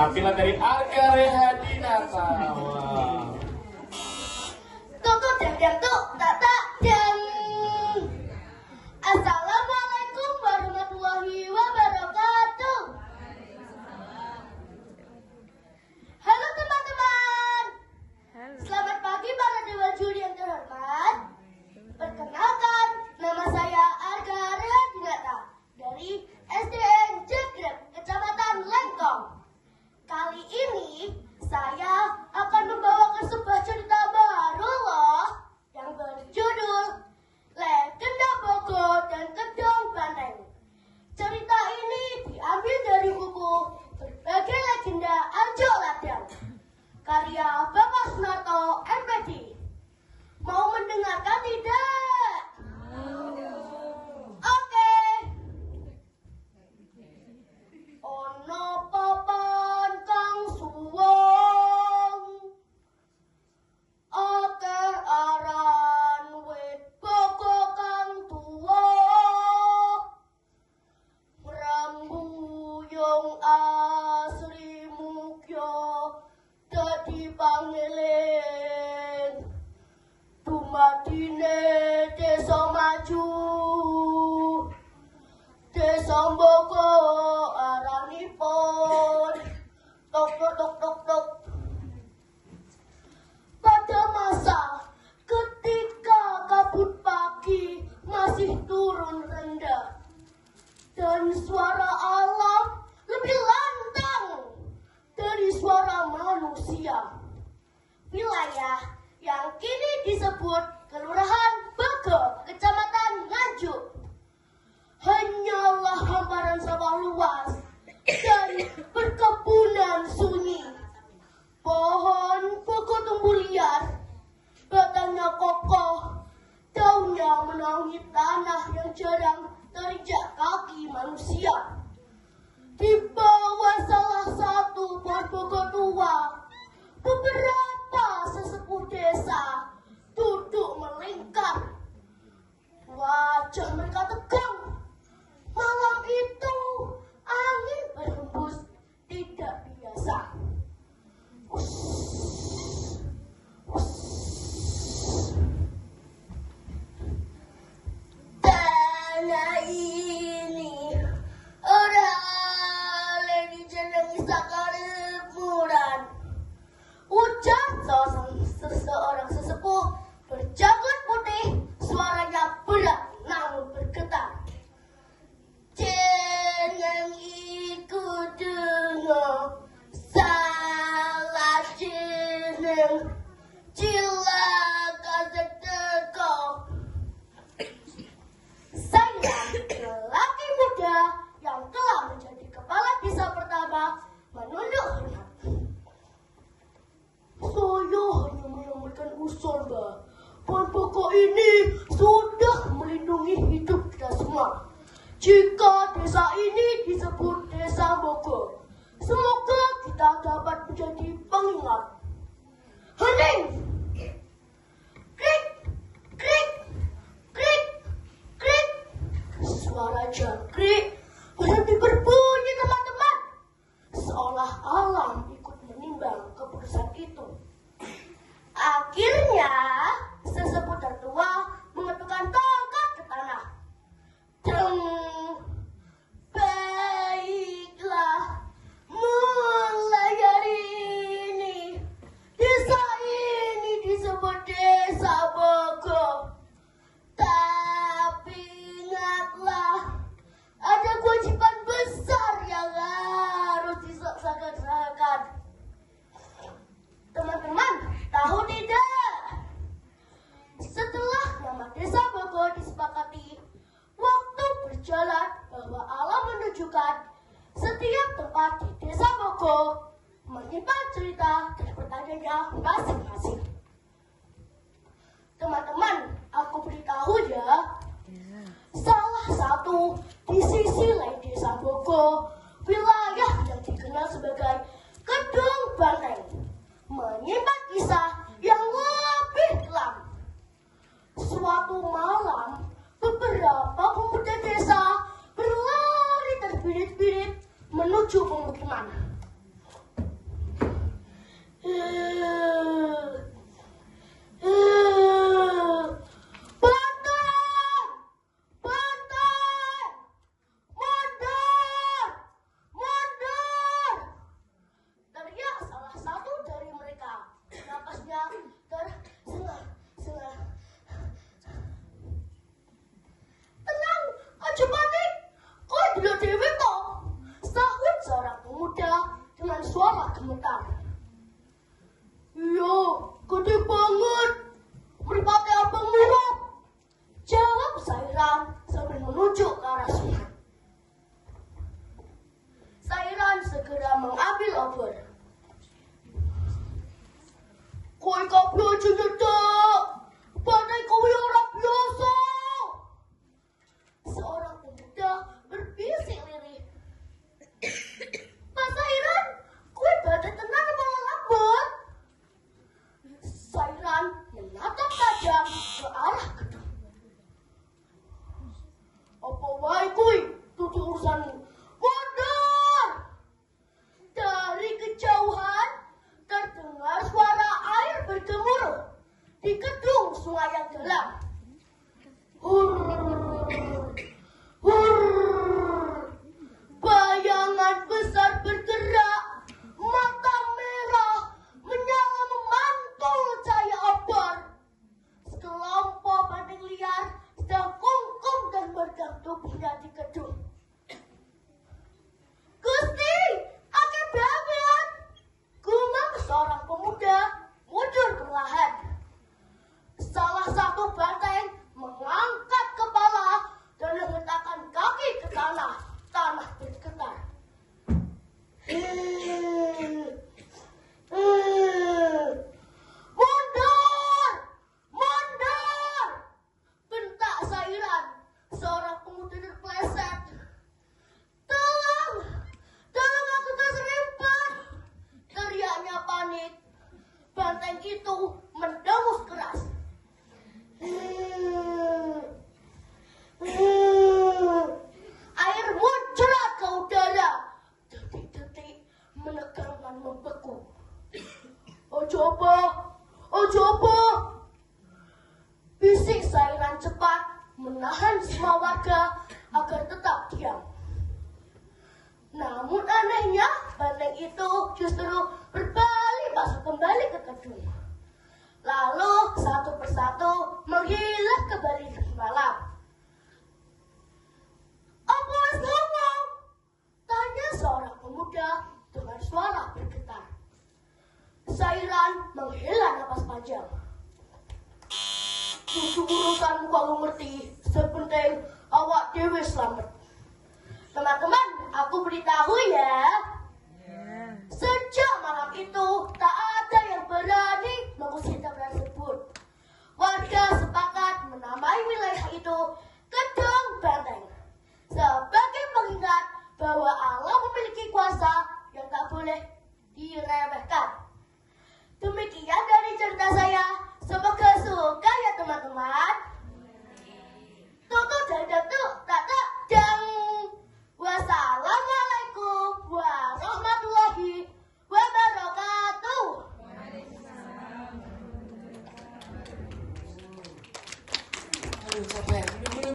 Tampilan dari Arga Rehadinata. Wow. Tutup jam tuh tak jam. Assalamualaikum warahmatullahi wabarakatuh. Halo teman-teman. Selamat pagi para dewan juri yang terhormat. Perkenalkan, nama saya Arga Rehadinata dari SDN Jegrek, Kecamatan Lengkong. Kali ini saya akan membawakan sebuah cerita baru loh yang berjudul Legenda Bogo dan Kedong Banteng. Cerita ini diambil dari buku Berbagai Legenda Anjo Ladang karya Bapak Sunarto MPD. Mau mendengarkan tidak? Oke. Ono papan kang suwung, akeh aran wit bogo kang tuwa, rambuyung asri mukya dadi pangeling. Dumadine desa maju, desa bogo aranipun tok tok tok tok tok. Pada masa ketika kabut pagi masih turun rendah dan suara alam lebih lantang dari suara manusia, wilayah yang kini disebut Kelurahan Bogo, Kecamatan Nganjuk, hanyalah hamparan sawah luas dan perkebunan sunyi. Pohon bogo tumbuh liar, batangnya kokoh, daunnya menaungi tanah yang jarang terinjak kaki manusia. Di bawah salah satu pohon bogo tua, beberapa sesepuh desa duduk melingkar. Wajah mereka tegang. Malam itu angin berhembus tidak biasa. Tanah ini orang dijenengi sakarimuran, ujar seseorang sesepuh berjanggut putih, suaranya berat namun bergetar. Jeneng iku dengo salah jeneng cilaka seteko. Saya lelaki muda yang telah menjadi kepala desa pertama menunduk hormat. Saya hanya menyampaikan usul, Mbak. Pohon bogo ini sudah melindungi hidup kita semua. Jika desa ini disebut Desa Bogo, semoga kita dapat menjadi pengingat. Hening! Krik! Krik! Krik! Krik! Suara jangkrik berhenti berbunyi, teman-teman. Seolah alam ikut menimbang keputusan itu. Akhirnya, sesepuh tertua mengetukkan tongkat ke tanah. Deng! Baiklah, mulai hari ini desa ini disebut Desa Bogo. Tapi ingatlah, ada kewajiban besar yang harus diselesaikan. Teman-teman, tahu tidak? Setelah nama Desa Bogo disepakati, waktu berjalan bahwa alam menunjukkan setiap tempat di Desa Bogo menyimpan cerita dan pertanyaannya masing-masing. Teman-teman, aku beritahu ya, salah satu di sisi lain Desa Bogo, wilayah yang dikenal sebagai Kedong Banteng, menyimpan kisah yang lebih kelam. Suatu malam, beberapa pemuda desa berlari terbirit-birit menuju pemukiman. gemetar. Iya, gede banget. Meripatnya abang murah. Jawab Sairan sambil menunjuk ke arah sungai. Sairan segera mengambil obor. Kowe kabeh aja nyedak. Badai kowe ora biasa. Seorang pemuda berbisik lirih. Pak Sairan, kowe badai tenan apa lambat? Sairan menatap tajam ke arah gedung. Apa wae kuwi? Tutu urusanmu. Mundur! Dari kejauhan terdengar suara air bergemuruh di gedung sungai yang dalam. Bayangan besar bergerak, mata merah menyala memantul cahaya obor. Sekelompok banteng liar sedang kungkum dan bergantung hingga di gedung. Gusti, akeh banget. Gumam seorang pemuda mundur perlahan. Salah satu banteng mengangkat kepala dan meletakkan kaki ke tanah. Tanah bergetar. Mundur! Mundur! Bentak Sairan. Seorang pemuda terpleset. Tolong! Tolong aku keserempet! Teriaknya panik. Banteng itu mendengus keras. Air muncrat ke udara. Detik-detik menegangkan membeku. Ojo apa? Bisik Sairan cepat menahan semua warga agar tetap diam. Namun anehnya, banteng itu justru berbalik masuk kembali ke gedung. Lalu satu persatu menghilang kembali ke malam. Apa wis ngomong? Tanya seorang pemuda dengan suara bergetar. Sairan menghela napas panjang. Susu urusanmu kalau ngerti, sepenting awak dewe selamat. Teman-teman, aku beritahu ya. Sejak malam itu, tak ada yang berani mengusir tabrak tersebut. Warga sepakat menamai wilayah itu